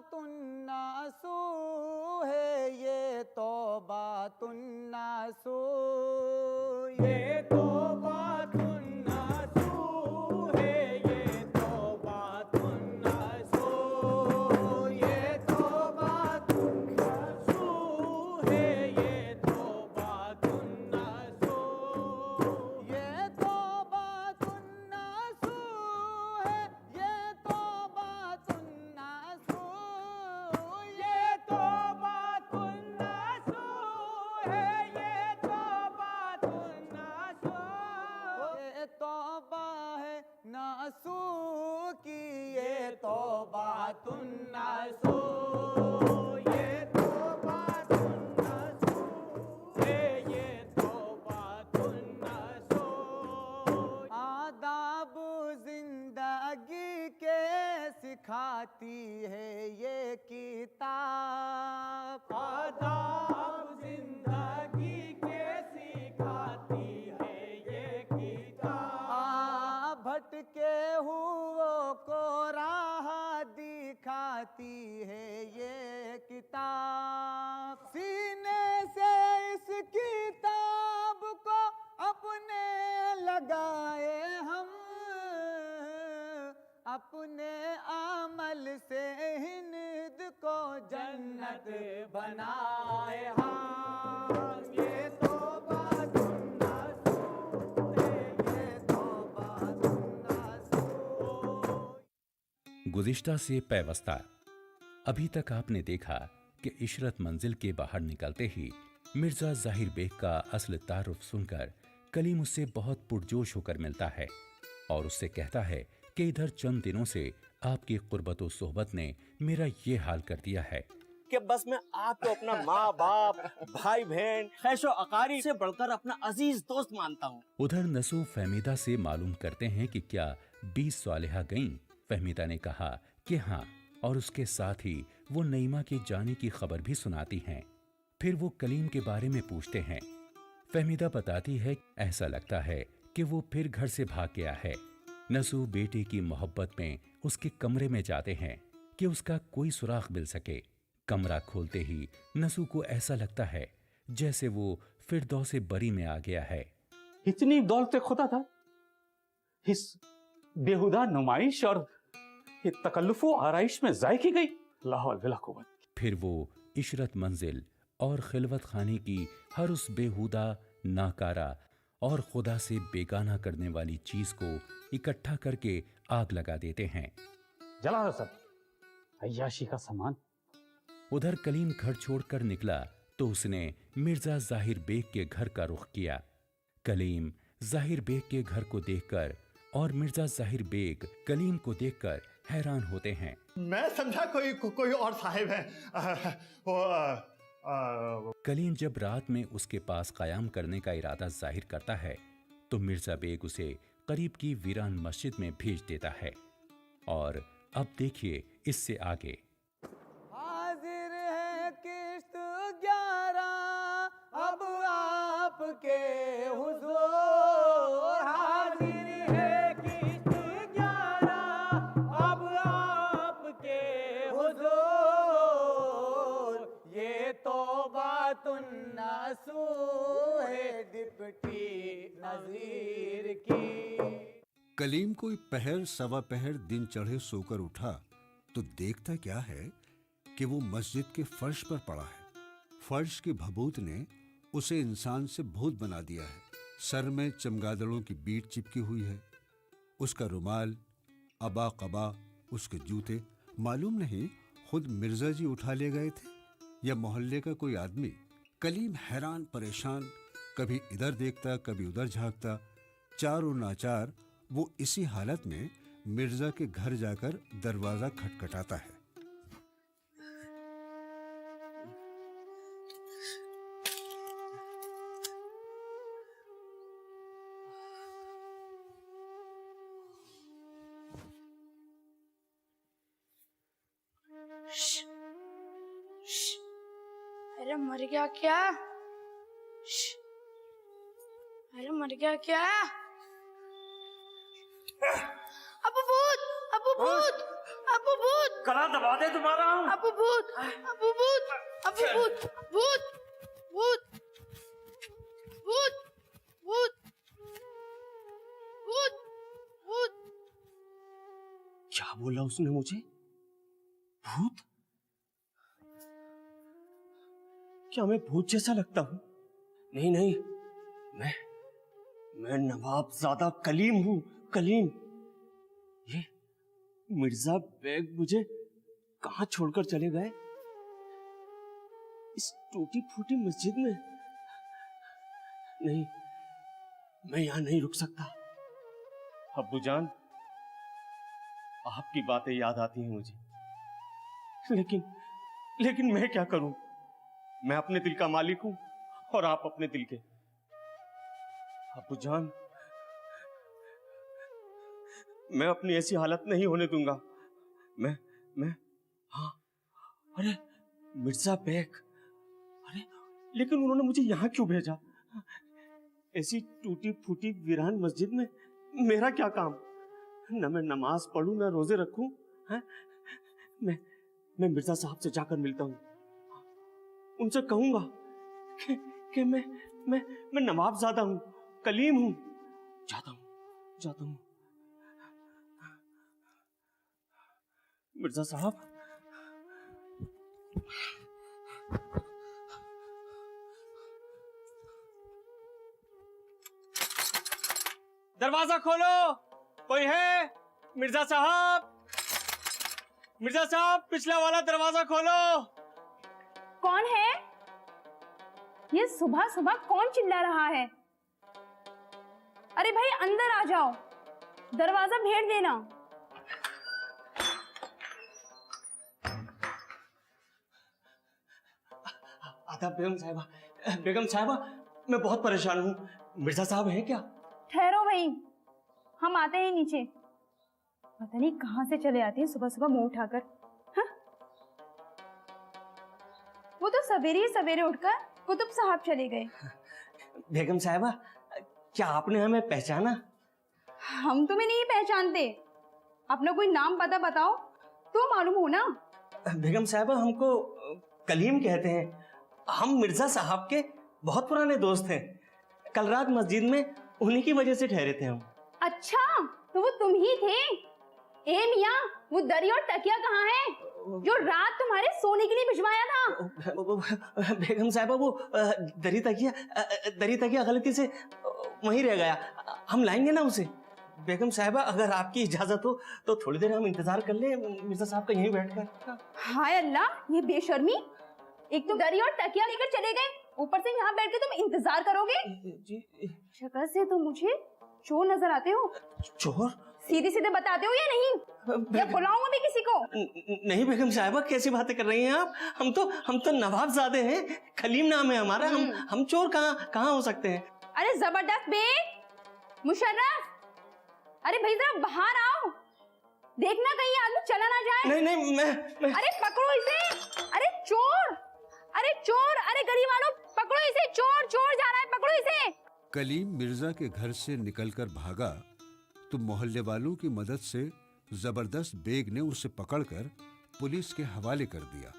तौबातुन्नासू है, ये तौबातुन्नासू, ये तौबातुन्नासू है, ये तौबातुन्नासू, ये तौबातुन्नासू है, ये तौबातुन्नासू, ये तौबातुन्नासू है, ये तौबातुन्नासू, ये तौबातुन्नासू है, ये तौबातुन्नासू, ये तौबा है नासू की, ये तौबातुन्नासू, ये तौबातुन्नासू है, ये तौबातुन्नासू। आदाब जिंदगी के सिखाती है ये किताब, आदाब जिंदगी के सिखाती है ये किताब, भटके हुओं को राह दिखाती है ये किताब। सीने से इस किताब को अपने लगाए हम, अपने अमल से हिंद को जन्नत बनाए हम, ये तौबातुन्नासू है, ये तौबातुन्नासू। गुज़िश्ता से पैवस्ता। अभी तक आपने देखा कि इशरत मंजिल के बाहर निकलते ही मिर्जा ज़ाहिर बेग का असल तारुफ सुनकर कलीम उससे बहुत पुरजोश होकर मिलता है और उससे कहता है कि इधर चंद दिनों से आपकी कुर्बत व सोहबत ने मेरा ये हाल कर दिया है कि बस मैं आपको अपना माँ बाप, भाई बहन, खैशो अकारी से बढ़कर अपना अजीज दोस्त मानता हूँ। उधर नसू फहमीदा से मालूम करते हैं कि क्या 20 सालिहा गईं। फहमीदा ने कहा कि हाँ, और उसके साथ ही वो नईमा के जाने की खबर भी सुनाती हैं। फिर वो कलीम के बारे में पूछते हैं। फहमीदा बताती है ऐसा लगता है कि वो फिर घर से भाग गया है। नसू बेटे की मोहब्बत में उसके कमरे में जाते हैं कि उसका कोई सुराग मिल सके। कमरा खोलते ही नसू को ऐसा लगता है जैसे वो फिरदौसे बरी में आ गया है। इतनी दौलत खुदा था, इस बेहुदा नुमाइश और ये तकल्लुफ़ो आराइश में ज़ाय की गई। ला हौल वला कुव्वत। फिर वो इशरत मंजिल और खिलवत खाने की हर उस बेहुदा, नाकारा और खुदा से बेगाना करने वाली चीज को इकट्ठा करके आग लगा देते हैं। जला दो सब अय्याशी का सामान। उधर कलीम घर छोड़कर निकला तो उसने मिर्जा ज़ाहिर बेग के घर का रुख किया। कलीम ज़ाहिर बेग के घर को देखकर और मिर्जा ज़ाहिर बेग कलीम को देखकर हैरान होते हैं। मैं समझा कोई और साहिब है। कलीम जब रात में उसके पास कयाम करने का इरादा जाहिर करता है तो मिर्जा बेग उसे करीब की वीरान मस्जिद में भेज देता है। और अब देखिए इससे आगे। हाजिर है किश्त 11 अब आपके हुजूर, हाजिर है किश्त 11 अब आपके हुजूर, ये तौबातुन्नासू है डिप्टी नज़ीर की। कलीम कोई पहर सवा पहर दिन चढ़े सोकर उठा तो देखता क्या है कि वो मस्जिद के फर्श पर पड़ा है। फर्श की भभूत ने उसे इंसान से भूत बना दिया है। सर में चमगादड़ों की बीट चिपकी हुई है। उसका रुमाल, अबा कबा, उसके जूते, मालूम नहीं खुद मिर्जा जी उठा ले गए थे या मोहल्ले का कोई आदमी। कलीम हैरान परेशान, कभी इधर देखता कभी उधर झांकता। चारों नाचार वो इसी हालत में मिर्जा के घर जाकर दरवाजा खटखटाता है। अरे मर गया क्या? अरे मर गया क्या? अबू भूत, अबू भूत, अबू भूत, गला दबा दे तुम्हारा। अबू भूत, अबू भूत, अबू भूत, भूत, भूत, भूत, भूत, भूत, भूत। क्या बोला उसने मुझे? भूत? क्या मैं भूत जैसा लगता हूं? नहीं नहीं, मैं नवाबजादा कलीम हूं, कलीम। ये मिर्जा बेग मुझे कहां छोड़कर चले गए? इस टूटी फूटी मस्जिद में? नहीं, मैं यहां नहीं रुक सकता। अब्बू जान, आपकी बातें याद आती हैं मुझे, लेकिन मैं क्या करूं? मैं अपने दिल का मालिक हूं और आप अपने दिल के। अब्बू जान, मैं अपनी ऐसी हालत नहीं होने दूंगा। मैं हाँ, अरे मिर्जा बेग, अरे लेकिन उन्होंने मुझे यहां क्यों भेजा? ऐसी टूटी फूटी वीरान मस्जिद में मेरा क्या काम? न मैं नमाज पढ़ूं, न रोजे रखूं। हैं? मैं मिर्जा साहब से जाकर मिलता हूं, उनसे कहूंगा कि मैं नवाबजादा हूं, कलीम हूं। जाता हूं। मिर्जा साहब, दरवाजा खोलो, कोई है? मिर्जा साहब, मिर्जा साहब, पिछला वाला दरवाजा खोलो। कौन है? ये सुबह सुबह कौन चिल्ला रहा है? अरे भाई अंदर आ जाओ, दरवाजा भेड़ देना। आदाब बेगम साहिबा, मैं बहुत परेशान हूँ। मिर्जा साहब हैं क्या? ठहरो भाई, हम आते हैं नीचे। पता नहीं कहाँ से चले आते हैं सुबह सुबह मुंह उठाकर। हाँ? वो तो सवेरे सवेरे उठकर कुतुब साहब चले गए। बेगम साहिबा, क्या आपने हमें पहचाना? हम तुम्हें नहीं पहचानते, अपना कोई नाम पता बताओ तो मालूम हो ना। बेगम साहिबा, हमको कलीम कहते हैं। हम मिर्जा साहब के बहुत पुराने दोस्त हैं। कल रात मस्जिद में उन्हीं की वजह से ठहरे थे हम। अच्छा, तो वो तुम ही थे। ए मियाँ, वो दरी और तकिया कहाँ है जो रात तुम्हारे सोने के लिए भिजवाया था? बेगम साहिबा, वो दरी तकिया गलती से वहीं रह गया। हम लाएंगे ना उसे। बेगम साहिबा, अगर आपकी इजाजत हो तो थोड़ी देर हम इंतजार कर ले मिर्जा साहब का यहीं बैठकर। हाय अल्लाह, ये बेशर्मी! एक तो दरी और तकिया लेकर चले गए, ऊपर से यहाँ बैठ के तुम इंतजार करोगे? जी। शक्ल से तो मुझे चोर नजर आते हो। चोर? सीधे सीधे बताते हो या नहीं? या बुलाऊं अभी किसी को? नहीं बेगम साहिबा, कैसी बातें कर रही हैं आप? हम तो नवाबजादे हैं, खलीम नाम है हमारा। हम चोर कहाँ हो सकते हैं? अरे जबरदस्त बेग, मुशर्रफ, अरे भाई जरा बाहर आओ, देखना कहीं आदमी चला ना जाए। नहीं, मैं अरे पकड़ो इसे। अरे चोर, अरे गरीब वालों, पकड़ो इसे। चोर जा रहा है, पकड़ो इसे। कलीम मिर्जा के घर से निकलकर भागा तो मोहल्ले वालों की मदद से जबरदस्त बेग ने उसे पकड़कर पुलिस के हवाले कर दिया।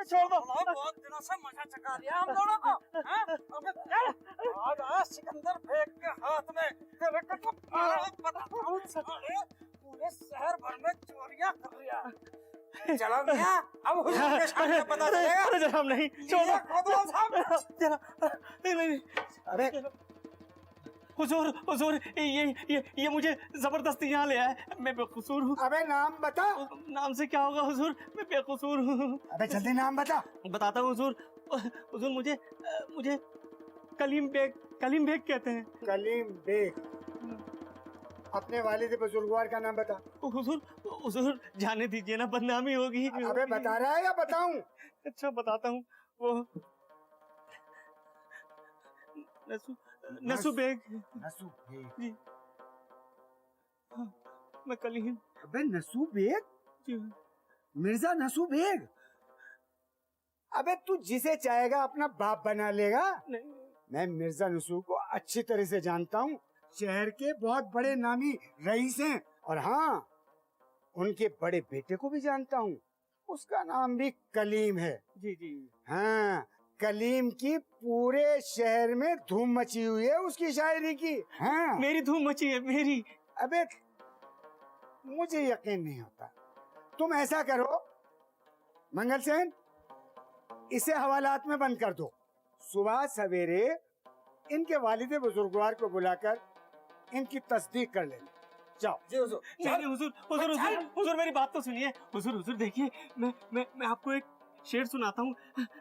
छोड़ दो, बहुत दिनों से मजा चखा दिया हम दोनों को। आज सिकंदर बेग के हाथ में तेरे को पूरे शहर भर में चोरियां कर रहा है। चलो भैया, अब हुजूर के सामने पता चलेगा। अरे जनाब नहीं, छोड़ो। नहीं। अरे हुजूर, ये मुझे जबरदस्ती यहाँ ले आया। मैं बेकसूर हूँ। अबे नाम बता। नाम से क्या होगा हुजूर, मैं बेकसूर हूँ। अबे जल्दी नाम बता। बताता हूँ हुजूर, मुझे कलीम बेग कहते हैं। कलीम बेग। अपने वालिद बुजुर्गवार का नाम बता। हुजूर जाने दीजिए ना, बदनामी होगी। अबे बता रहा है या बताऊं? अच्छा बताता हूँ। वो नसू बेग जी। हाँ, मैं कलीम। अबे नसू बेग? जी। मिर्जा नसू बेग? अबे तू जिसे चाहेगा अपना बाप बना लेगा। नहीं। मैं मिर्जा नसू को अच्छी तरह से जानता हूँ। शहर के बहुत बड़े नामी रईस हैं। और हाँ, उनके बड़े बेटे को भी जानता हूँ, उसका नाम भी कलीम है। जी जी। हाँ, कलीम की पूरे शहर में धूम मची हुई है उसकी शायरी की। हाँ, मेरी धूम मची है मेरी। अबे मुझे यकीन नहीं होता। तुम ऐसा करो मंगल सेन, इसे हवालात में बंद कर दो। सुबह सवेरे इनके वालिद बुजुर्गवार को बुलाकर इनकी तस्दीक कर लेना। जाओ। जी हुजूर। नहीं हुजूर, हुजूर, हुजूर, हुजूर मेरी बात तो सुनिए। हुजूर, हुजूर देखिए, मैं आपको एक शेर सुनाता हूँ।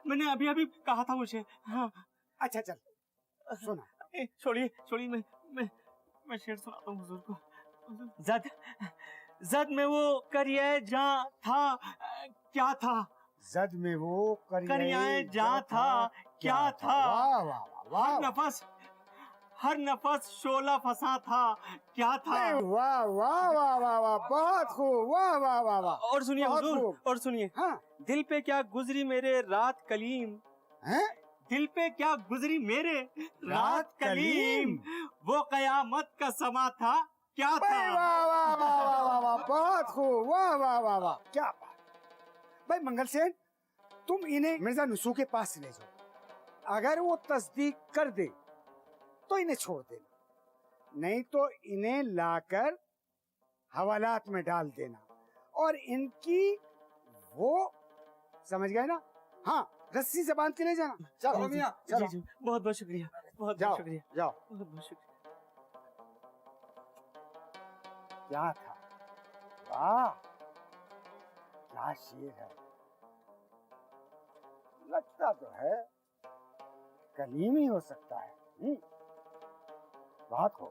मैंने अभी अभी कहा था वो शेर। हाँ। अच्छा चल सुना। छोड़िए छोड़िए, मैं शेर सुनाता हूँ हुजूर को। जद जद में वो करिए जहाँ था क्या था। जद में वो करिए जहाँ था क्या था। वाह वाह वाह। हर नफस शोला फसा था क्या था। वाह वाह वाह वाह वाह, बहुत खूब। वाह वाह वाह वाह। और सुनिए हुजूर, और सुनिए। हाँ। दिल पे क्या गुजरी मेरे रात कलीम। हैं? दिल पे क्या गुजरी मेरे रात कलीम। वो कयामत का समा था क्या था। वाह वाह वाह वाह वाह वाह, बहुत खूब। वाह वाह वाह वाह, क्या बात। भाई मंगल सेन, तुम इन्हें मिर्जा नुसू के पास ले जाओ। अगर वो तस्दीक कर दे तो इन्हें छोड़ देना, नहीं तो इन्हें लाकर हवालात में डाल देना। और इनकी वो समझ गए ना, हाँ, रस्सी से बांध के ले जाना। चलो मियां, चलो। जी, बहुत बहुत शुक्रिया, बहुत जाओ, बहुत शुक्रिया, जाओ। बहुत बहुत शुक्रिया। क्या था, वाह क्या शेर है। लगता तो है कलीम ही हो सकता है। बात हो।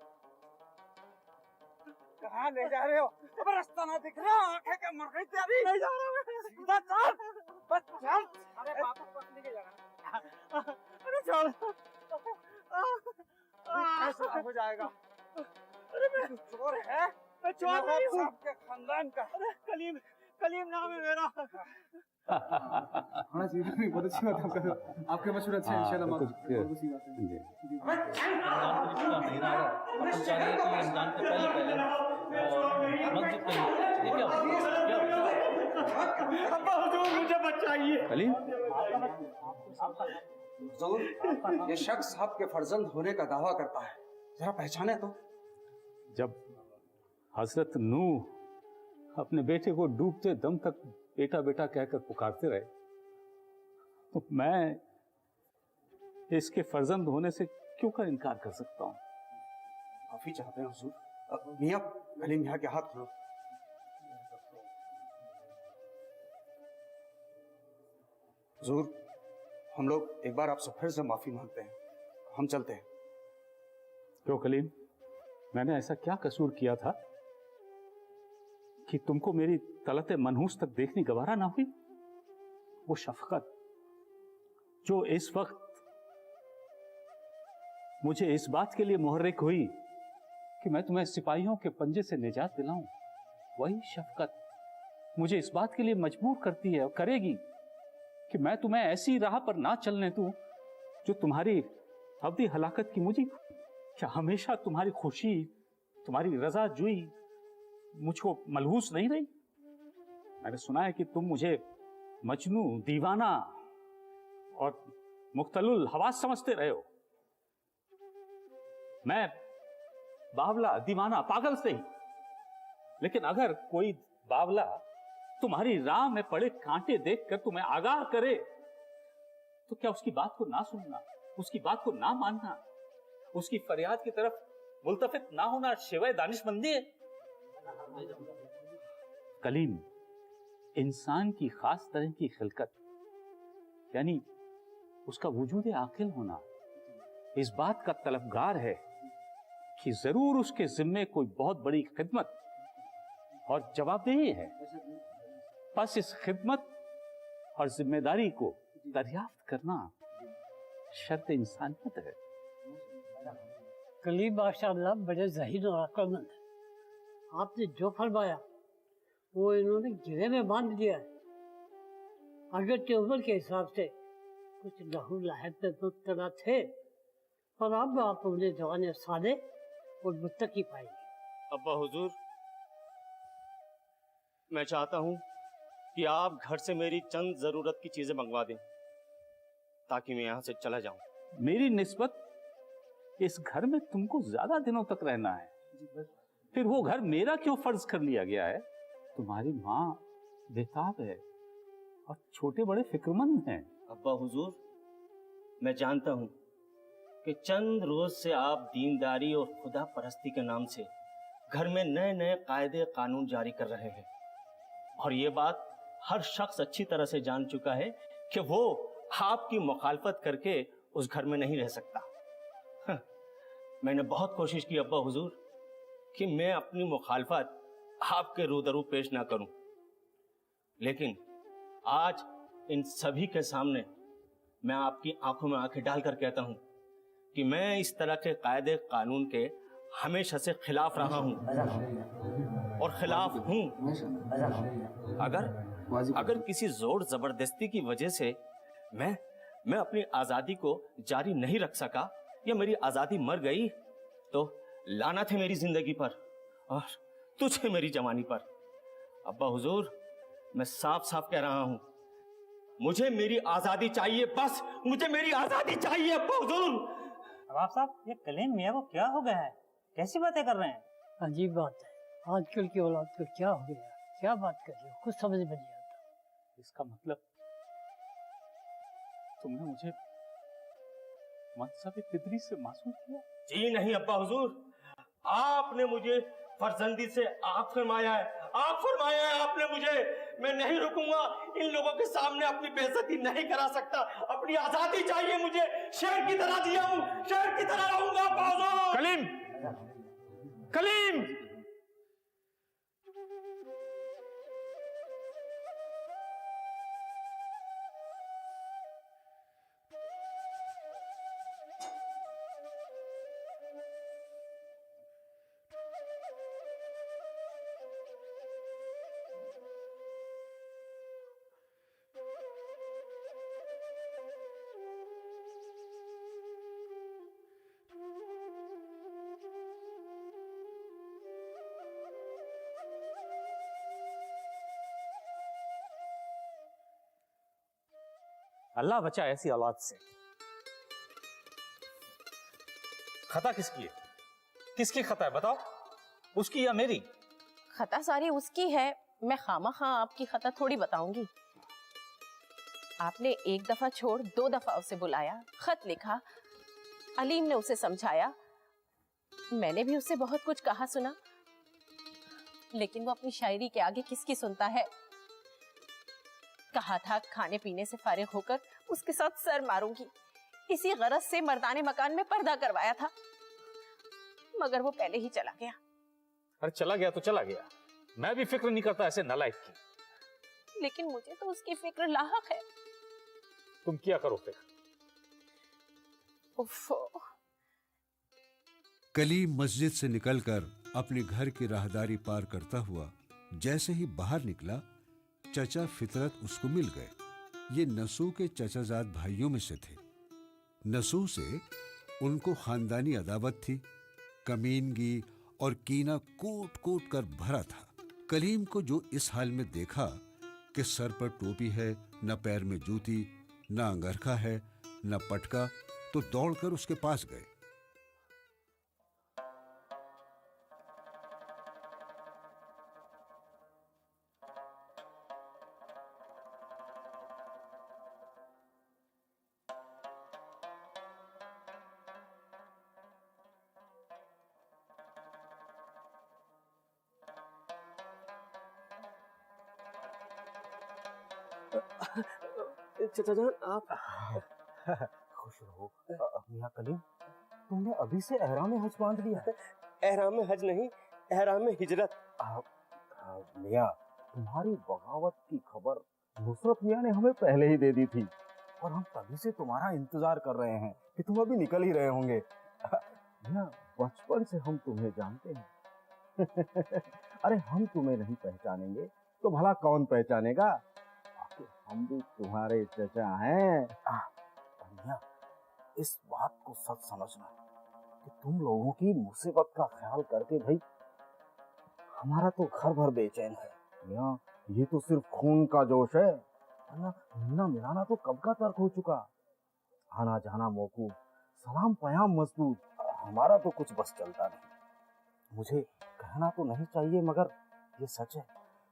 कहाँ ले जा रहे हो? अब रास्ता ना दिख रहा, आंखें क्या मर गई तेरी? नहीं जा रहा। सीधा चल, बस चल। अरे बापू पकड़ के जाना। अरे छोड़। ऐसा हो जाएगा। अरे मैं चोर है। मैं चोर नहीं हूँ। आपके खानदान का। अरे कलीम, कलीम नाम है मेरा। हाँ जी, बहुत अच्छी बात आपके मशहूर अच्छे हैं इंशाल्लाह। बहुत सी बात है। मुझे बचाइए। कलीम, हुजूर, ये शख्स आपके फर्जंद होने का दावा करता है, जरा पहचाने तो। जब हजरत नूह अपने बेटे को डूबते दम तक बेटा बेटा कहकर पुकारते रहे, तो मैं इसके फर्जंद होने से क्यों कर इनकार कर सकता हूँ। माफी चाहते हैं हुजूर। मियां, कलीम मियां के हाथ खोलो। हुजूर, हम लोग एक बार आपसे फिर से माफी मांगते हैं, हम चलते हैं। क्यों कलीम, मैंने ऐसा क्या कसूर किया था कि तुमको मेरी तलत मनहूस तक देखनी गवारा ना हुई। वो शफकत जो इस वक्त मुझे इस बात के लिए मुहर्रिक हुई कि मैं तुम्हें सिपाहियों के पंजे से निजात दिलाऊं, वही शफकत मुझे इस बात के लिए मजबूर करती है और करेगी कि मैं तुम्हें ऐसी राह पर ना चलने दूं जो तुम्हारी अवधि हलाकत की मुझे। क्या हमेशा तुम्हारी खुशी, तुम्हारी रजा जुई मुझको मलहूस नहीं रही? मैंने सुना है कि तुम मुझे मजनू, दीवाना और मुख्तलुल हवास समझते रहे हो। मैं बावला, दीवाना, पागल से ही, लेकिन अगर कोई बावला तुम्हारी राह में पड़े कांटे देखकर तुम्हें आगाह करे तो क्या उसकी बात को ना सुनना, उसकी बात को ना मानना, उसकी फरियाद की तरफ मुल्तफित ना होना शिवाय दानिशमंदी है? कलीम, इंसान की खास तरह की खिलकत यानी उसका वजूद आकिल होना इस बात का तलबगार है कि जरूर उसके जिम्मे कोई बहुत बड़ी खिदमत और जवाबदेही है। बस इस खिदमत और जिम्मेदारी को दरियाफ्त करना शर्त इंसानियत है। कलीम माशाअल्लाह बड़े ज़हीन और अक्लमंद है। आपने जो फरमाया वो इन्होंने गिरे में बांध दिया है। अगरचे उम्र के हिसाब से कुछ लहू लहब में मुब्तला थे, पर अब आप उन्हें जवान सादे और मुत्तकी पाएंगे। अब्बा हुजूर, मैं चाहता हूं कि आप घर से मेरी चंद जरूरत की चीजें मंगवा दें ताकि मैं यहां से चला जाऊं। मेरी निस्बत इस घर में तुमको ज्यादा दिनों तक रहना है, फिर वो घर मेरा क्यों फर्ज कर लिया गया है? तुम्हारी माँ बेताब है और छोटे बड़े फिक्रमंद हैं। अब्बा हुजूर, मैं जानता हूं कि चंद रोज से आप दीनदारी और खुदा परस्ती के नाम से घर में नए नए कायदे कानून जारी कर रहे हैं, और ये बात हर शख्स अच्छी तरह से जान चुका है कि वो आपकी मुखालफत करके उस घर में नहीं रह सकता। मैंने बहुत कोशिश की अब्बा हुजूर कि मैं अपनी मुखालफत आपके रूदरू पेश ना करूं, लेकिन आज इन सभी के सामने मैं आपकी आंखों में आंखें डालकर कहता हूं कि मैं इस तरह के कायदे कानून के हमेशा से खिलाफ रहा हूं और खिलाफ हूं। अगर किसी जोर जबरदस्ती की वजह से मैं अपनी आजादी को जारी नहीं रख सका या मेरी आजादी मर गई तो लानत है मेरी जिंदगी पर और तुझे मेरी जवानी पर। अब्बा हुजूर, मैं साफ साफ कह रहा हूं, मुझे मेरी आजादी चाहिए, बस मुझे मेरी आजादी चाहिए अब्बा हुजूर। नवाब साहब, ये कलीम मियाँ को क्या हो गया है? कैसी बातें कर रहे हैं? अजीब बात है, आजकल की औलाद को क्या हो गया, क्या बात कर रही हो, कुछ समझ में नहीं आता। इसका मतलब तुमने मुझे मनसब फितरी से मासूम किया? जी नहीं अब्बा हुजूर, आपने मुझे फर्जंदी से आग फरमाया है आपने मुझे। मैं नहीं रुकूंगा, इन लोगों के सामने अपनी बेइज्जती नहीं करा सकता। अपनी आजादी चाहिए मुझे, शेर की तरह जिया हूं, शेर की तरह रहूंगा अब्बा हुजूर। कलीम, कलीम! अल्लाह बचा ऐसी औलाद से। खता किसकी है? किसकी खता है बताओ, उसकी या मेरी? खता सारी उसकी है, मैं खामखा आपकी खता थोड़ी बताऊंगी। आपने एक दफा छोड़ 2 दफा उसे बुलाया, खत लिखा, अलीम ने उसे समझाया, मैंने भी उससे बहुत कुछ कहा सुना, लेकिन वो अपनी शायरी के आगे किसकी सुनता है। कहा था खाने पीने से फारिग होकर उसके साथ सर मारूंगी, इसी गरज से मर्दाने मकान में पर्दा करवाया था, मगर वो पहले ही चला गया। अरे चला गया तो चला गया, मैं भी फिक्र नहीं करता ऐसे नालायक की। लेकिन मुझे तो उसकी फिक्र लाहक है। तुम क्या करो फिक्र? उफ़्फ़ो। कलीम मस्जिद से निकलकर अपने घर की राहदारी पार करता हुआ जैसे ही बाहर निकला, चचा फितरत उसको मिल गए। ये नसू के चचाजाद भाइयों में से थे। नसू से उनको खानदानी अदावत थी, कमीनगी और कीना कूट कूट कर भरा था। कलीम को जो इस हाल में देखा कि सर पर टोपी है, न पैर में जूती, न अंगरखा है, न पटका, तो दौड़कर उसके पास गए। चाचा जान, आप खुश रहो मियां कलीम, तुमने अभी से एहराम हज बांध लिया। एहराम हज नहीं, एहराम हिजरत। मियां, तुम्हारी बगावत की खबर नुसरत मियां ने हमें पहले ही दे दी थी और हम तभी से तुम्हारा इंतजार कर रहे हैं कि तुम अभी निकल ही रहे होंगे। मियां, बचपन से हम तुम्हें जानते हैं। अरे हम तुम्हें नहीं पहचानेंगे तो भला कौन पहचानेगा? हम भी तुम्हारे चचा हैं। मियां, इस बात को सच समझना कि तुम लोगों की मुसीबत का ख्याल करके भाई हमारा तो घर भर बेचैन है। मियाँ ये तो सिर्फ खून का जोश है, वरना मिलना मिलाना तो कब का तर्क हो चुका। आना जाना मौकूफ, सलाम पयाम मजबूत, हमारा तो कुछ बस चलता नहीं। मुझे कहना तो नहीं चाहिए मगर ये सच है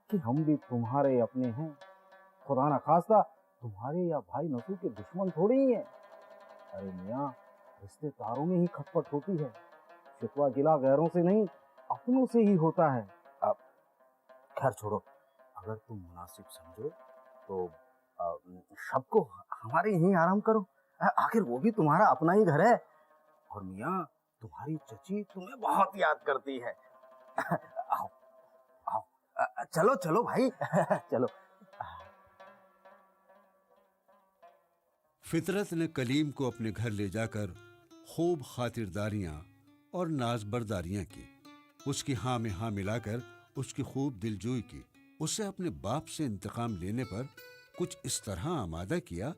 कि हम भी तुम्हारे अपने हैं। खुदा ना खास्ता तुम्हारे या भाई नसू के दुश्मन थोड़ी ही हैं। अरे मियाँ रिश्तेदारों में ही खटपट होती है, शिकवा गिला गैरों से नहीं अपनों से ही होता है। अब खैर छोड़ो, अगर तुम मुनासिब समझो तो शब को हमारे यहीं आराम करो, आखिर वो भी तुम्हारा अपना ही घर है। और मियाँ तुम्हारी चची तुम्हें बहुत याद करती है। आओ आओ, चलो चलो भाई चलो। फितरत ने कलीम को अपने घर ले जाकर खूब खातिरदारियां और नाजबरदारियां की। उसकी हाँ में हाँ मिलाकर उसकी खूब दिलजोई की। उसे अपने बाप से इंतकाम लेने पर कुछ इस तरह आमादा किया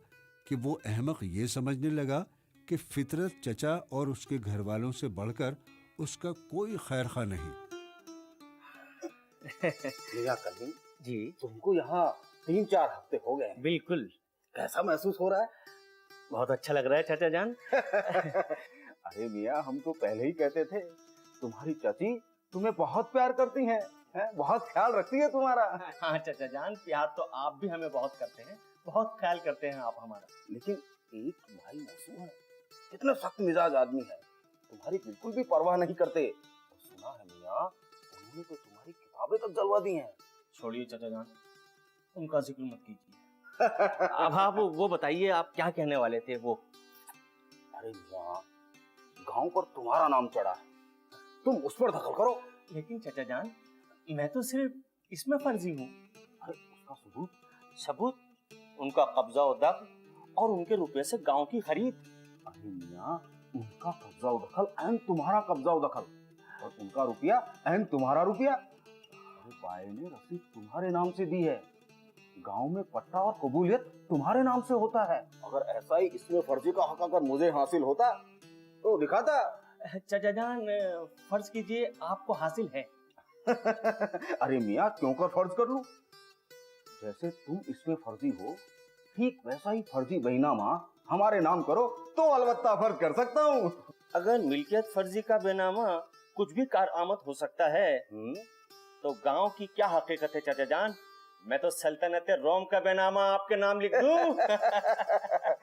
कि वो अहमक ये समझने लगा कि फितरत चचा और उसके घर वालों से बढ़कर उसका कोई खैर खा नहीं। मियाँ कलीम जी, तुमको यहाँ 3-4 हफ्ते हो गए। बिल्कुल। कैसा महसूस हो रहा है? बहुत अच्छा लग रहा है चाचा जान। अरे मियाँ हम तो पहले ही कहते थे तुम्हारी चाची तुम्हें बहुत प्यार करती हैं, बहुत ख्याल रखती है तुम्हारा। हाँ चाचा जान, प्यार तो आप भी हमें बहुत करते हैं, बहुत ख्याल करते हैं आप हमारा। लेकिन एक भाई मौसू है, कितना सख्त मिजाज आदमी है, तुम्हारी बिल्कुल भी परवाह नहीं करते। और सुना है मियाँ उन्होंने तो तुम्हारी किताबें तक जलवा दी हैं। छोड़िए चाचा जान, उनका जिक्र मत कीजिए। अब आप वो बताइए, आप क्या कहने वाले थे वो? अरे मियाँ गांव पर तुम्हारा नाम चढ़ा है, तुम उस पर दखल करो। लेकिन चाचा जान मैं तो सिर्फ इसमें फर्जी हूँ। अरे उसका सबूत? सबूत उनका कब्जा और दखल और उनके रुपए से गांव की खरीद। अरे मियाँ उनका कब्जा और दखल एन तुम्हारा कब्जा और दखल, और उनका रुपया एन तुम्हारा रुपया। अरे बाई ने रसीद तुम्हारे नाम से दी है, गांव में पट्टा और कबूलियत तुम्हारे नाम से होता है। अगर ऐसा ही इसमें फर्जी का हक अगर मुझे हासिल होता तो दिखाता। चाचा जान फर्ज कीजिए आपको हासिल है। अरे मियाँ क्यों कर फर्ज कर लूं? जैसे तुम इसमें फर्जी हो ठीक वैसा ही फर्जी बैनामा हमारे नाम करो तो अलबत्ता फर्ज कर सकता हूँ। अगर मिल्कियत फर्जी का बैनामा कुछ भी कारआमद हो सकता है तो गांव की क्या हकीकत है चाचा जान? मैं तो सल्तनत रोम का बैनामा आपके नाम लिख दूं।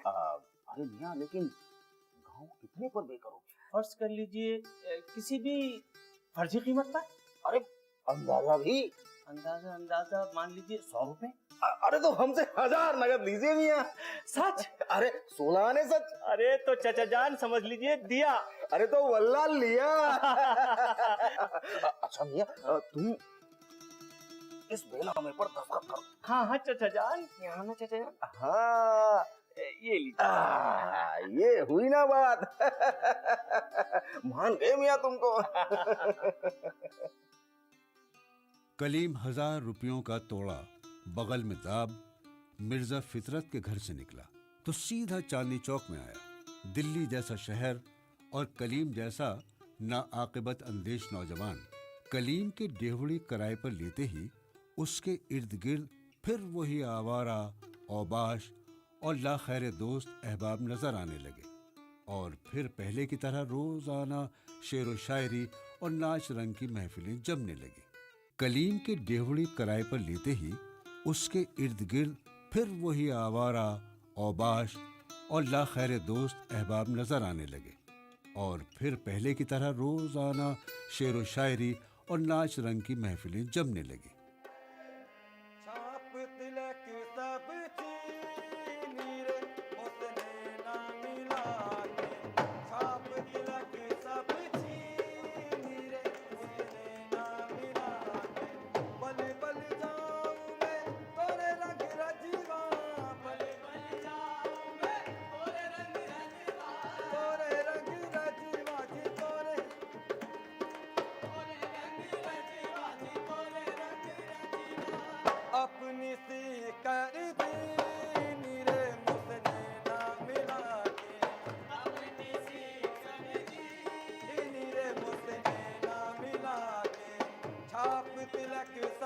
अरे मियाँ लेकिन गांव कितने पर बेकरोगे? फर्ज कर लीजिए किसी भी फर्जी कीमत पर। अरे अंदाजा भी? अंदाजा मान लीजिए 100 रुपए। अरे तो हमसे 1000 नगद लीजिए मियाँ। सच? अरे 16 आने सच। अरे तो चाचा जान समझ लीजिए दिया। अरे तो वल्लाह लिया। अच्छा मियाँ तुम इस बेनामे पर दस्तखत करो। हाँ हाँ चाचा जान, यहाँ ना चाचा जान। हाँ ये लीजिए। ये हुई ना बात। मान गए मियाँ तुमको। कलीम 1000 रुपयों का तोड़ा बगल में दाब मिर्जा फितरत के घर से निकला तो सीधा चांदनी चौक में आया। दिल्ली जैसा शहर और कलीम जैसा नाआकिबत अंदेश नौजवान कलीम के डेवड़ी किराए पर लेते ही उसके इर्द गिर्द फिर वही आवारा औबाश और लाखैर दोस्त अहबाब नजर आने लगे और फिर पहले की तरह रोजाना शेर व शायरी और नाच रंग की महफिलें जमने लगी। कलीम के डेवड़ी किराए पर लेते ही उसके इर्द गिर्द फिर वही आवारा औबाश और लाखैर दोस्त अहबाब नजर आने लगे और फिर पहले की तरह रोजाना शेर व शायरी और नाच रंग की महफिलें जमने लगी।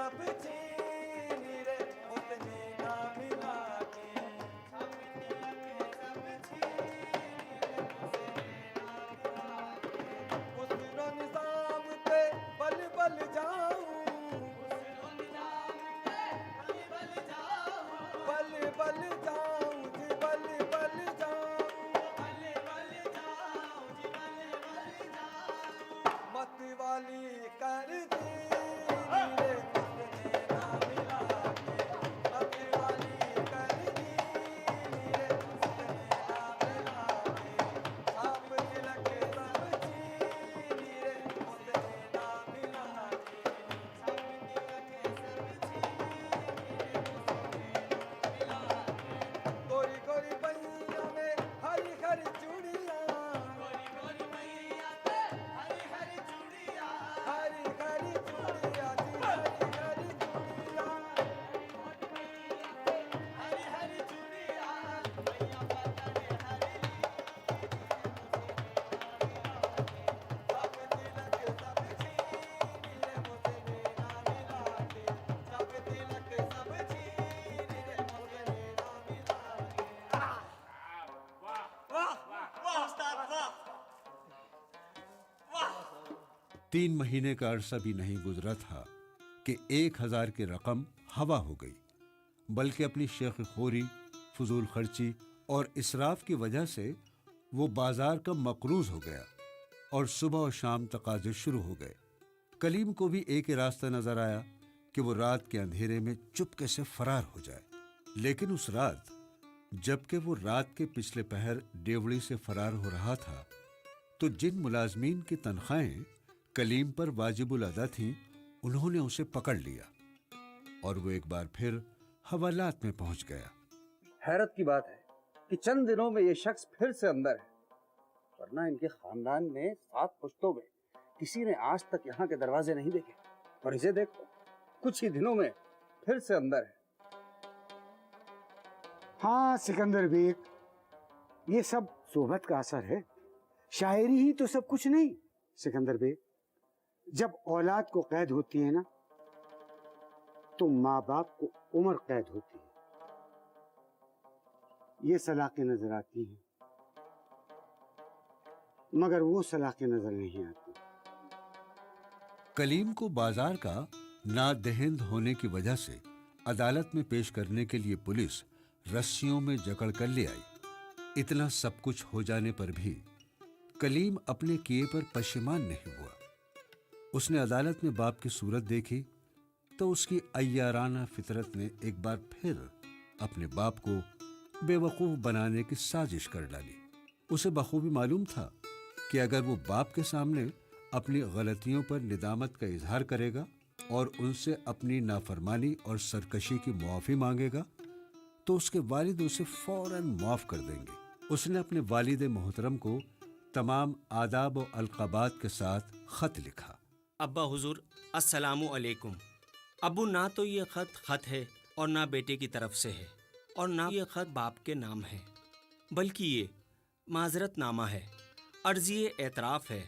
सब छीन रे उसने ना मिला के छाप दिया के सब छीन रे उसने ना मिला के उसनो निजाम पे बल बल जाऊं उसनो निजाम पे बल बल जाऊं बल बल जाऊं जी बल बल जाऊं बल बल जाऊं जी बल बल जाऊं मत वाली कर दी रे उसने ना मिला के मत वाली कर दी रे उसने ना मिला के छाप तिलक सब छीन रे उसने ना मिला के छाप तिलक सब छीन रे उसने ना मिला के गोरी गोरी बैया में हरी हरी चूड़ियां गोरी गोरी बैया में हरी हरी चूड़ियां हरी हरी चूड़ियां जी हरी हरी चूड़ियां हरी हरी चूड़ियां भैया पता ने हरी सब तिलक सब छीन रे मुझे ना मिला के सब तिलक सब छीन रे मुझे ना मिला के वाह वाह उस्ताद वाह 3 महीने का अरसा भी नहीं गुजरा था कि 1000 की रकम हवा हो गई, बल्कि अपनी शेख खोरी, फजूल खर्ची और इसराफ की वजह से वो बाजार का मकरूज हो गया और सुबह और शाम तकाजे शुरू हो गए। कलीम को भी एक ही रास्ता नजर आया कि वो रात के अंधेरे में चुपके से फरार हो जाए। लेकिन उस रात, जबकि वो रात के पिछले पहर डेवड़ी से फरार हो रहा था, तो जिन मुलाजमीन की तनख्वाहें कलीम पर वाजिबुल अदा थीं, उन्होंने उसे पकड़ लिया और वो एक बार फिर हवालात में पहुंच गया। हैरत की बात है कि चंद दिनों में ये शख्स फिर से अंदर है, वरना इनके खानदान में 7 पुश्तों में किसी ने आज तक यहाँ के दरवाजे नहीं देखे, और इसे देखो कुछ ही दिनों में फिर से अंदर है। हाँ सिकंदर बेग, ये सब सोहबत का असर है, शायरी ही तो सब कुछ नहीं। सिकंदर बेग, जब औलाद को कैद होती है ना, तो माँ बाप को उम्र कैद होती है। ये सलाखें नजर आती हैं, मगर वो सलाखें नजर नहीं आती। कलीम को बाजार का नादहिंद होने की वजह से अदालत में पेश करने के लिए पुलिस रस्सियों में जकड़ कर ले आई। इतना सब कुछ हो जाने पर भी कलीम अपने किए पर पशेमान नहीं हुआ। उसने अदालत में बाप की सूरत देखी तो उसकी अय्याराना फितरत ने एक बार फिर अपने बाप को बेवकूफ बनाने की साजिश कर डाली। उसे बखूबी मालूम था कि अगर वो बाप के सामने अपनी गलतियों पर निदामत का इजहार करेगा और उनसे अपनी नाफरमानी और सरकशी की मुआफ़ी मांगेगा, तो उसके वालिद उसे फौरन माफ कर देंगे। उसने अपने वालिद मोहतरम को तमाम आदाब और अलक़ाबात के साथ खत लिखा। अब्बा हुजूर, अस्सलामु अलैकुम। अबू, ना तो ये खत है और ना बेटे की तरफ से है, और ना ये खत बाप के नाम है, बल्कि ये माजरतनामा है, अर्ज़ी एतराफ़ है,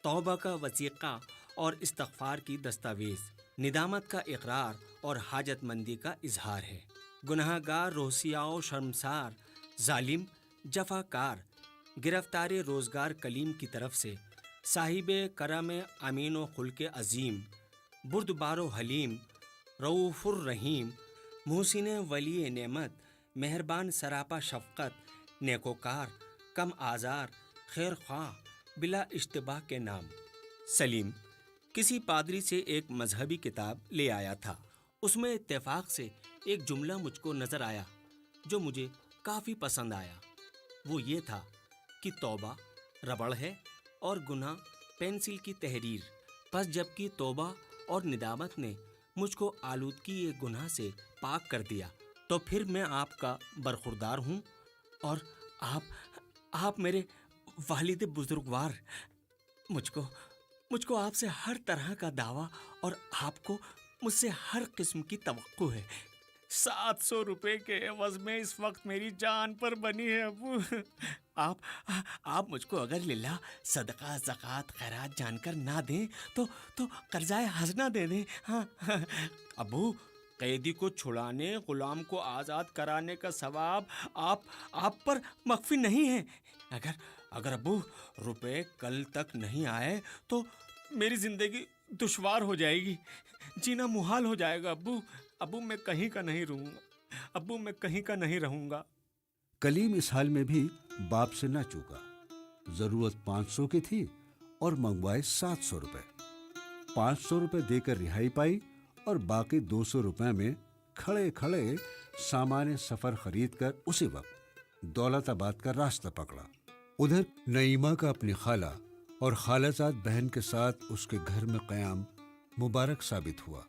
तौबा का वसीक़ा और इस्तग़फ़ार की दस्तावेज़, निदामत का इकरार और हाजतमंदी का इजहार है। गुनहगार, रोसियाओ, शर्मसार, जालिम, जफाकार, गिरफ्तार रोज़गार कलीम की तरफ से साहिबे करम अमीन व खुल्के अज़ीम, बुर्दबारो हलीम, रऊफ़ुर रहीम, मुहसिन वली नेमत, मेहरबान सरापा शफ़क़त, नेकोकार, कम आज़ार, खैर ख्वाह, बिला इश्तिबाह के नाम। सलीम किसी पादरी से एक मजहबी किताब ले आया था। उसमें इत्तेफाक से एक जुमला मुझको नज़र आया जो मुझे काफ़ी पसंद आया। वो ये था कि तौबा रबड़ है और गुनाह पेंसिल की तहरीर। बस जबकि तौबा और निदामत ने मुझको आलूदगी ये गुनाह से पाक कर दिया, तो फिर मैं आपका बरखुरदार हूँ और आप मेरे वालिद बुजुर्गवार। मुझको आपसे हर तरह का दावा और आपको मुझसे हर किस्म की तवक्को है। 700 रुपए के एवज में इस वक्त मेरी जान पर बनी है अबू। आप मुझको अगर लिल्ला सदका ज़कात खैरात जानकर ना दें तो कर्जाए हसना दे दें। हाँ अबू, कैदी को छुड़ाने, गुलाम को आज़ाद कराने का सवाब आप पर मख्फी नहीं है। अगर अबू रुपए कल तक नहीं आए तो मेरी जिंदगी दुश्वार हो जाएगी, जीना मुहाल हो जाएगा अबू मैं कहीं का नहीं रहूंगा, अबू मैं कहीं का नहीं रहूंगा। कलीम इस हाल में भी बाप से न चूका। जरूरत 500 की थी और मंगवाए 700 रुपए। 500 रुपए देकर रिहाई पाई और बाकी 200 रुपए में खड़े खड़े सामान्य सफर खरीद कर उसी वक्त दौलताबाद का रास्ता पकड़ा। उधर नईमा का अपनी खाला और खालाजाद बहन के साथ उसके घर में क़याम मुबारक साबित हुआ।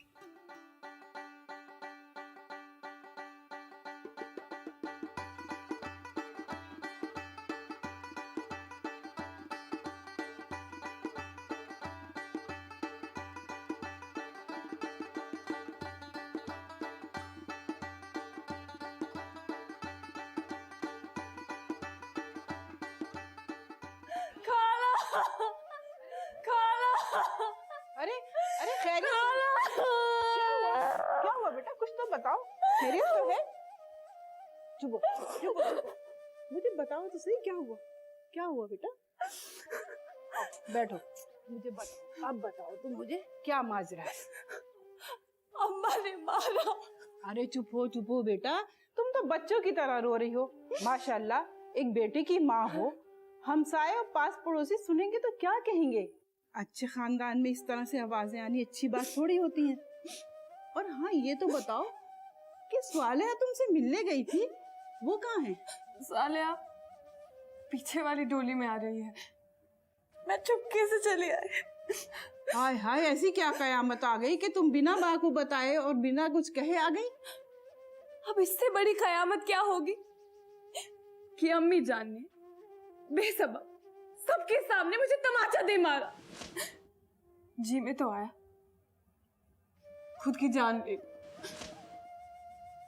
अरे अरे खैर क्या हुआ बेटा, कुछ तो बताओ। खैरियत तो है? चुप मुझे बताओ तो सही, क्या हुआ बेटा? बैठो, मुझे बताओ, अब बताओ तुम मुझे क्या माजरा है। अम्मा ने मारा। अरे चुप हो बेटा, तुम तो बच्चों की तरह रो रही हो। माशाल्लाह, एक बेटे की माँ हो। हमसाए और पास पड़ोसी सुनेंगे तो क्या कहेंगे? अच्छे खानदान में इस तरह से आवाजें आनी अच्छी बात थोड़ी होती है। और हाँ, ये तो बताओ कि स्वालिहा तुमसे मिलने गई थी, वो कहाँ है? सालिया पीछे वाली डोली में आ रही है, मैं चुपके से चली आई। हाय हाय, ऐसी क्या कयामत आ गई कि तुम बिना बाकू बताए और बिना कुछ कहे आ गई? अब इससे बड़ी कयामत क्या होगी कि अम्मी जान ने बेसबब सबके सामने मुझे तमाचा दे मारा। जी में तो आया, खुद की जान ले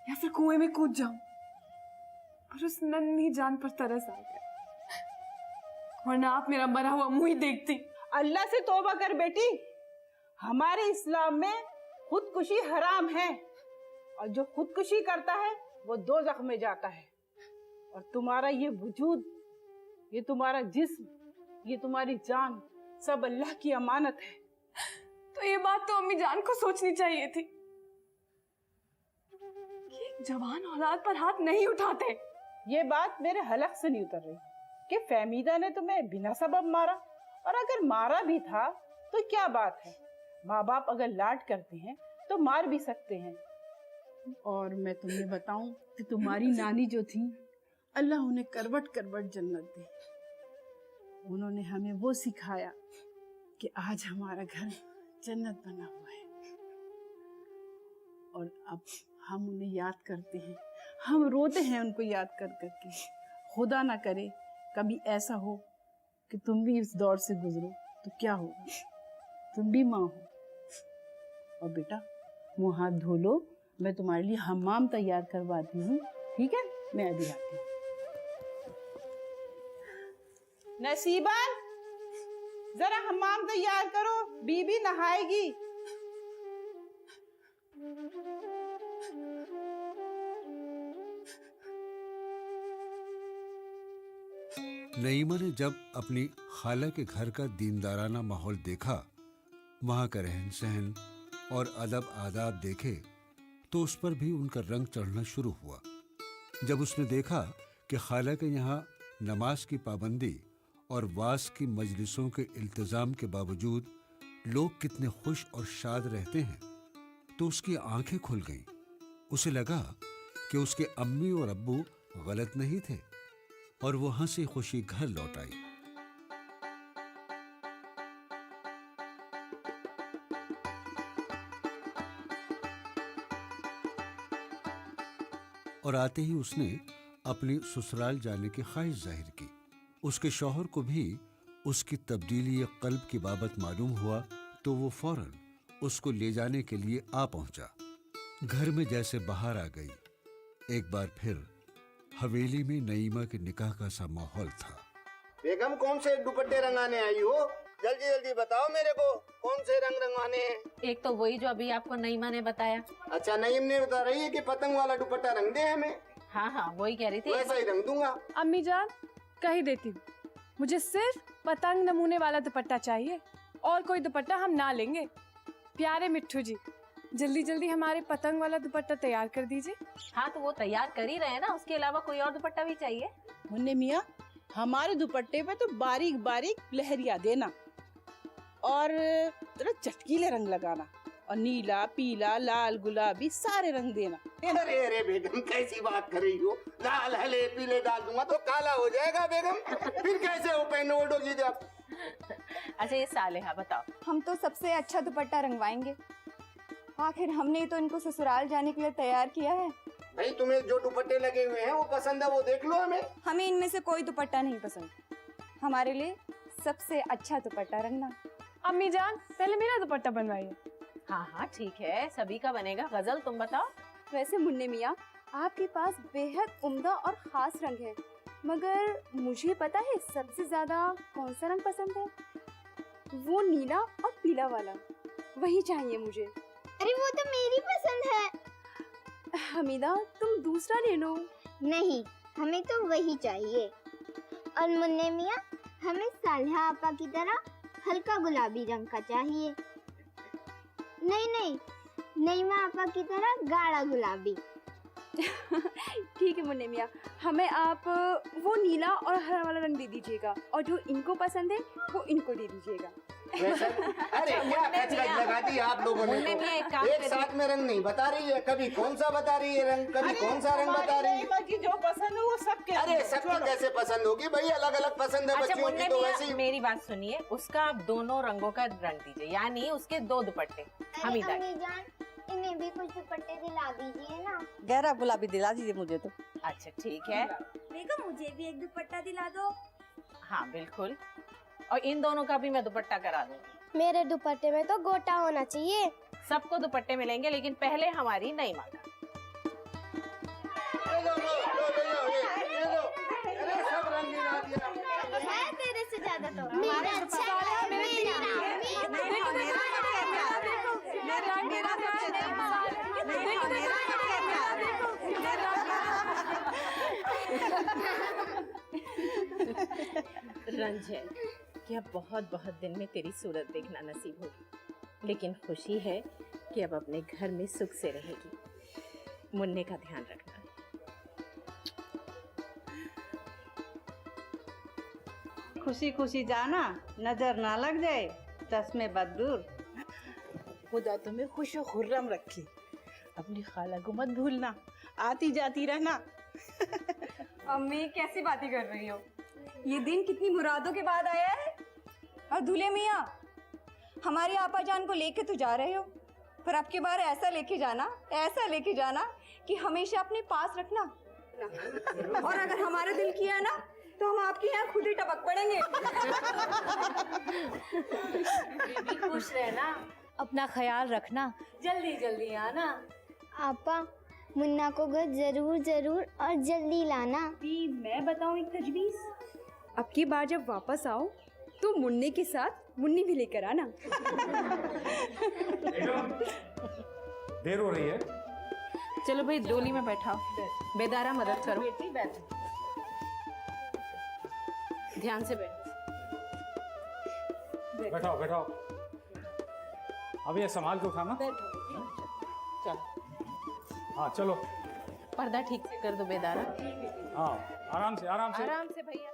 या फिर कुएं में कूद जाऊं, पर उस नन्ही जान पर तरस आ गया, वरना आप मेरा मरा हुआ मुंह ही देखती। अल्लाह से तौबा कर बेटी, हमारे इस्लाम में खुदकुशी हराम है और जो खुदकुशी करता है वो दोज़ख में जाता है। और तुम्हारा ये वजूद, ये तुम्हारा जिस्म, ये तुम्हारी जान सब अल्लाह की अमानत है। तो ये बात तो अम्मी जान को सोचनी चाहिए थी कि एक जवान औलाद पर हाथ नहीं उठाते। ये बात मेरे हलक से नहीं उतर रही कि फहमीदा ने तुम्हें बिना सबब मारा, और अगर मारा भी था तो क्या बात है, माँ बाप अगर लाड करते हैं तो मार भी सकते हैं। और मैं तुम्हें बताऊं कि तुम्हारी नानी जो थी, अल्लाह उन्हें करवट करवट जन्नत दे। उन्होंने हमें वो सिखाया कि आज हमारा घर जन्नत बना हुआ है। और अब हम उन्हें याद करते हैं, हम रोते हैं उनको याद कर करके। खुदा ना करे कभी ऐसा हो कि तुम भी इस दौर से गुजरो तो क्या होगा, तुम भी माँ हो। और बेटा, मुँह हाथ धो लो, मैं तुम्हारे लिए हमाम तैयार करवाती हूँ, ठीक है? मैं अभी आती हूँ। नसीबन, जरा हमाम तैयार करो, बीबी नहाएगी। नईमा ने जब अपनी खाला के घर का दीनदाराना माहौल देखा, वहां का रहन सहन और अदब आदाब देखे, तो उस पर भी उनका रंग चढ़ना शुरू हुआ। जब उसने देखा कि खाला के यहाँ नमाज की पाबंदी और वास की मजलिसों के इल्तिजाम के बावजूद लोग कितने खुश और शाद रहते हैं, तो उसकी आंखें खुल गईं। उसे लगा कि उसके अम्मी और अब्बू गलत नहीं थे और वो हंसी खुशी घर लौट आई। और आते ही उसने अपनी ससुराल जाने की ख्वाहिश जाहिर की। उसके शौहर को भी उसकी तब्दीली क़ल्ब की बाबत मालूम हुआ, तो वो फौरन उसको ले जाने के लिए आ पहुंचा। घर में जैसे बाहर आ गई। एक बार फिर हवेली में नईमा के निकाह का सा माहौल था। बेगम कौन से दुपट्टे रंगाने आई हो? जल्दी जल्दी बताओ मेरे को, कौन से रंग रंगवाने हैं? एक तो वही जो अभी आपको नईमा ने बताया। अच्छा, नईम ने बता रही है कि पतंग वाला दुपट्टा रंग दे हमें। हाँ हाँ, वही कह रही थी। वैसा ही रंग दूंगा। अम्मी जान, कह ही देती हूँ, मुझे सिर्फ पतंग नमूने वाला दुपट्टा चाहिए, और कोई दुपट्टा हम ना लेंगे। प्यारे मिट्ठू जी, जल्दी जल्दी हमारे पतंग वाला दुपट्टा तैयार कर दीजिए। हाँ तो वो तैयार कर ही रहे हैं ना, उसके अलावा कोई और दुपट्टा भी चाहिए। मुन्ने मियाँ, हमारे दुपट्टे पे तो बारीक बारीक लहरिया देना और थोड़ा चटकीले रंग लगाना, और नीला, पीला, लाल, गुलाबी सारे रंग देना। अरे अरे बेगम, कैसी बात कर रही हो? लाल हले पीले डाल दूंगा तो काला हो जाएगा बेगम। फिर कैसे हो पहने ओढ़ोगी जब? अच्छा ये सालेहा बताओ। हम तो सबसे अच्छा दुपट्टा रंगवाएंगे, आखिर हमने तो इनको ससुराल जाने के लिए तैयार किया है। भाई तुम्हें जो दुपट्टे लगे हुए हैं वो पसंद है, वो देख लो। हमें इनमें से कोई दुपट्टा नहीं पसंद, हमारे लिए सबसे अच्छा दुपट्टा रंगना। अम्मी जान, पहले मेरा दुपट्टा बनवाइए। हाँ हाँ ठीक है, सभी का बनेगा। गजल तुम बताओ। वैसे मुन्ने मियाँ, आपके पास बेहद उम्दा और खास रंग है, मगर मुझे पता है सबसे ज्यादा कौन सा रंग पसंद है। वो नीला और पीला वाला, वही चाहिए मुझे। अरे वो तो मेरी पसंद है। हमीदा, तुम दूसरा ले लो। नहीं, हमें तो वही चाहिए। और मुन्ने मियाँ, हमें सालेहा आपा की तरह हल्का गुलाबी रंग का चाहिए। नहीं नहीं, नईमा आपा की तरह गाढ़ा गुलाबी। ठीक है मुन्ने मियाँ, हमें आप वो नीला और हरा वाला रंग दे दीजिएगा, और जो इनको पसंद है वो इनको दे दीजिएगा। अरे क्या कचकच लगा दी आप लोगों ने तो। एक साथ में रंग नहीं बता रही है, कभी कौन सा बता रही है रंग, कभी कौन सा रंग बता रही है। की जो पसंद है वो सबके। अरे सबकी कैसे पसंद होगी भाई, अलग अलग पसंद है बच्चियों की तो वैसे ही। मेरी बात सुनिए, उसका आप दोनों रंगों का रंग दीजिए, यानी उसके 2 दुपट्टे। हमीदा, इन्हें भी कुछ दुपट्टे दिला दीजिए ना। गहरा गुलाबी दिला दीजिए मुझे तो। अच्छा ठीक है। बेगम, मुझे भी एक दुपट्टा दिला दो। हाँ बिल्कुल, और इन दोनों का भी मैं दुपट्टा करा दूंगी। मेरे दुपट्टे में तो गोटा होना चाहिए। सबको दुपट्टे मिलेंगे, लेकिन पहले हमारी नईमा का। सब रंग दिला दिया है तेरे से ज्यादा तो मेरा अच्छा है। रंजन, कि अब बहुत बहुत दिन में तेरी सूरत देखना नसीब होगी, लेकिन खुशी है कि अब अपने घर में सुख से रहेगी। मुन्ने का ध्यान रखना। खुशी खुशी जाना, नजर ना लग जाए, चश्मे बदूर। खुदा तुम्हें खुश और खुर्रम रखे। अपनी खाला को मत भूलना, आती जाती रहना। अम्मी कैसी बातें कर रही हो, ये दिन कितनी मुरादों के बाद आया है। और दूल्हे मियाँ, हमारे आपा जान को लेके तो जा रहे हो, पर अब की बार ऐसा लेके जाना कि हमेशा अपने पास रखना। और अगर हमारा दिल किया ना तो हम आपके यहाँ खुद ही टपक पड़ेंगे। खुश रहना, अपना ख्याल रखना, जल्दी जल्दी आना। आपा, मुन्ना को घर जरूर जरूर और जल्दी लाना। मैं बताऊं एक तजवीज, अब की बार जब वापस आओ तो मुन्ने के साथ मुन्नी भी लेकर आना। देर हो रही है। चलो भाई, डोली में बैठाओ, बेदारा मदद करो। बेटी बैठ। ध्यान से बैठो। बैठाओ बैठाओ, अब ये संभाल के उठाना। चलो, हाँ चलो। पर्दा ठीक से कर दो बेदारा। हाँ, आराम से आराम से। आराम से भैया।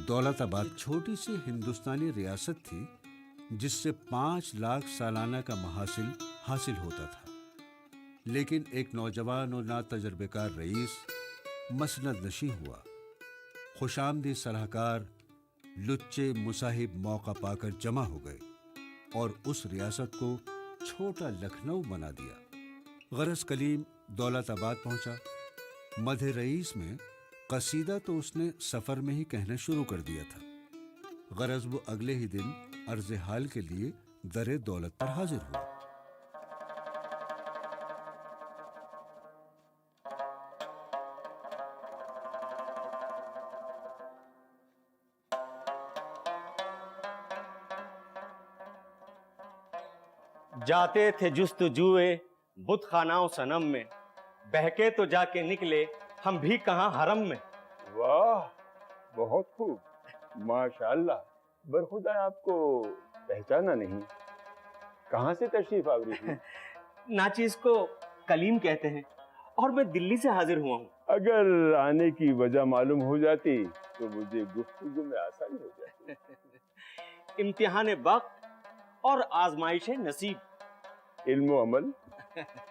दौलताबाद छोटी सी हिंदुस्तानी रियासत थी जिससे 5 लाख सालाना का महासिल हासिल होता था। लेकिन एक नौजवान और नातजुर्बेकार रईस मसनद नशी हुआ। खुशामदी सलाहकार लुच्चे मुसाहिब मौका पाकर जमा हो गए और उस रियासत को छोटा लखनऊ बना दिया। गरज कलीम दौलताबाद पहुंचा। मध्य रईस में कसीदा तो उसने सफर में ही कहना शुरू कर दिया था। गरज वो अगले ही दिन अर्ज हाल के लिए दरे दौलत पर हाजिर हुआ। जाते थे जुस्तजुए बुतखानाओं सनम में, बहके तो जाके निकले हम भी कहाँ हरम में। वाह, बहुत खूब, माशाल्लाह। बरखुदा आपको पहचाना नहीं, कहाँ से तशरीफ आवरी थी? नाचीज को कलीम कहते हैं और मैं दिल्ली से हाजिर हुआ हूँ। अगर आने की वजह मालूम हो जाती तो मुझे गुफ्तगू में आसानी हो जाती। इम्तिहान वक्त और आजमाइश नसीब, इल्म अमल,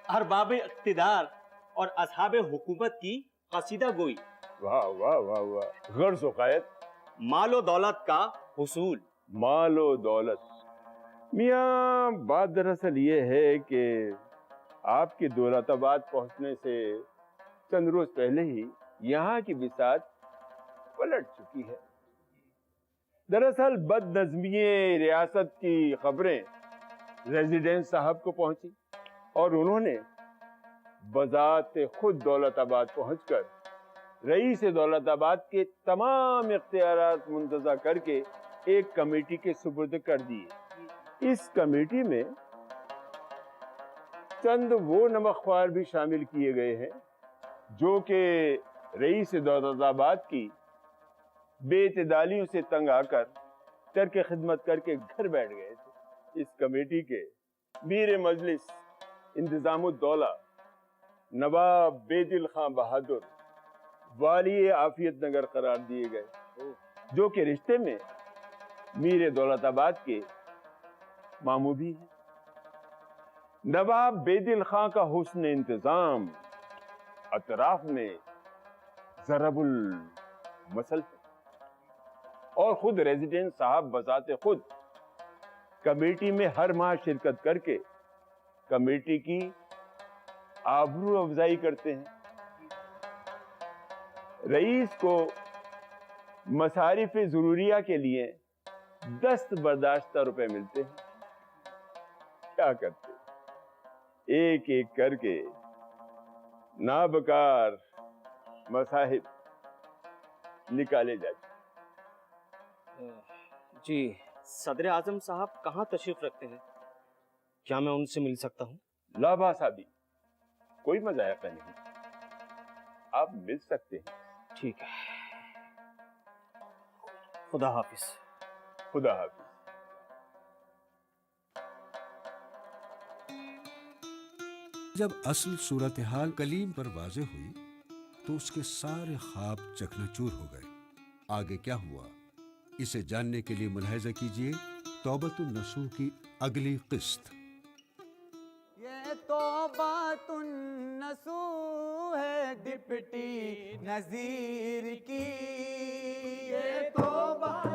अरबाब इख्तिदार और असहाबे हुकूमत की कसीदा गोई। वाह वाह वाह वाह। गर्ज़ क़ायत, मालो दौलत का हुसूल। मालो दौलत। मियाँ, बात दरअसल ये है कि आपके दौलताबाद पहुंचने से चंद रोज पहले ही यहाँ की बिसात पलट चुकी है। दरअसल बदनज़्मिये रियासत की खबरें रेजिडेंट साहब को पहुंची और उन्होंने बज़ाते खुद दौलताबाद पहुंचकर रईस दौलताबाद के तमाम इख्तियारात मुंतज़ा करके एक कमेटी के सुपुर्द कर दिए। इस कमेटी में चंद वो नमकख्वार भी शामिल किए गए हैं जो कि रईस दौलताबाद की बेइतदालियों से तंग आकर तर्क खिदमत करके घर बैठ गए थे। इस कमेटी के मीर मजलिस इंतजामुद्दौला नवाब बेदिल खां बहादुर वाली आफियत नगर करार दिए गए, जो कि रिश्ते में मीर दौलताबाद के मामू भी हैं। नवाब बेदिल खां का हुस्न इंतजाम अतराफ में ज़रबुल मसल है और खुद रेजिडेंट साहब बजाते खुद कमेटी में हर माह शिरकत करके कमेटी की आबरू अफजाई करते हैं। रईस को मसारिफ ज़रूरिया के लिए दस्त बर्दाश्ता रुपए मिलते हैं। क्या करते, एक एक करके नाबकार मसाहिब निकाले जाते। जी, सदर आजम साहब कहाँ तशरीफ रखते हैं? क्या मैं उनसे मिल सकता हूँ? लाभा साहबी, कोई मजायका नहीं, आप मिल सकते हैं। ठीक है, खुदा हाफिज। खुदा हाफिज। जब असल सूरत हाल कलीम पर वाज़ेह हुई तो उसके सारे ख्वाब चकनाचूर हो गए। आगे क्या हुआ, इसे जानने के लिए मुलाहिजा कीजिए तौबतुन नसूह की अगली किस्त। ये तौबतुन नसूह है डिप्टी नजीर की, ये तौबा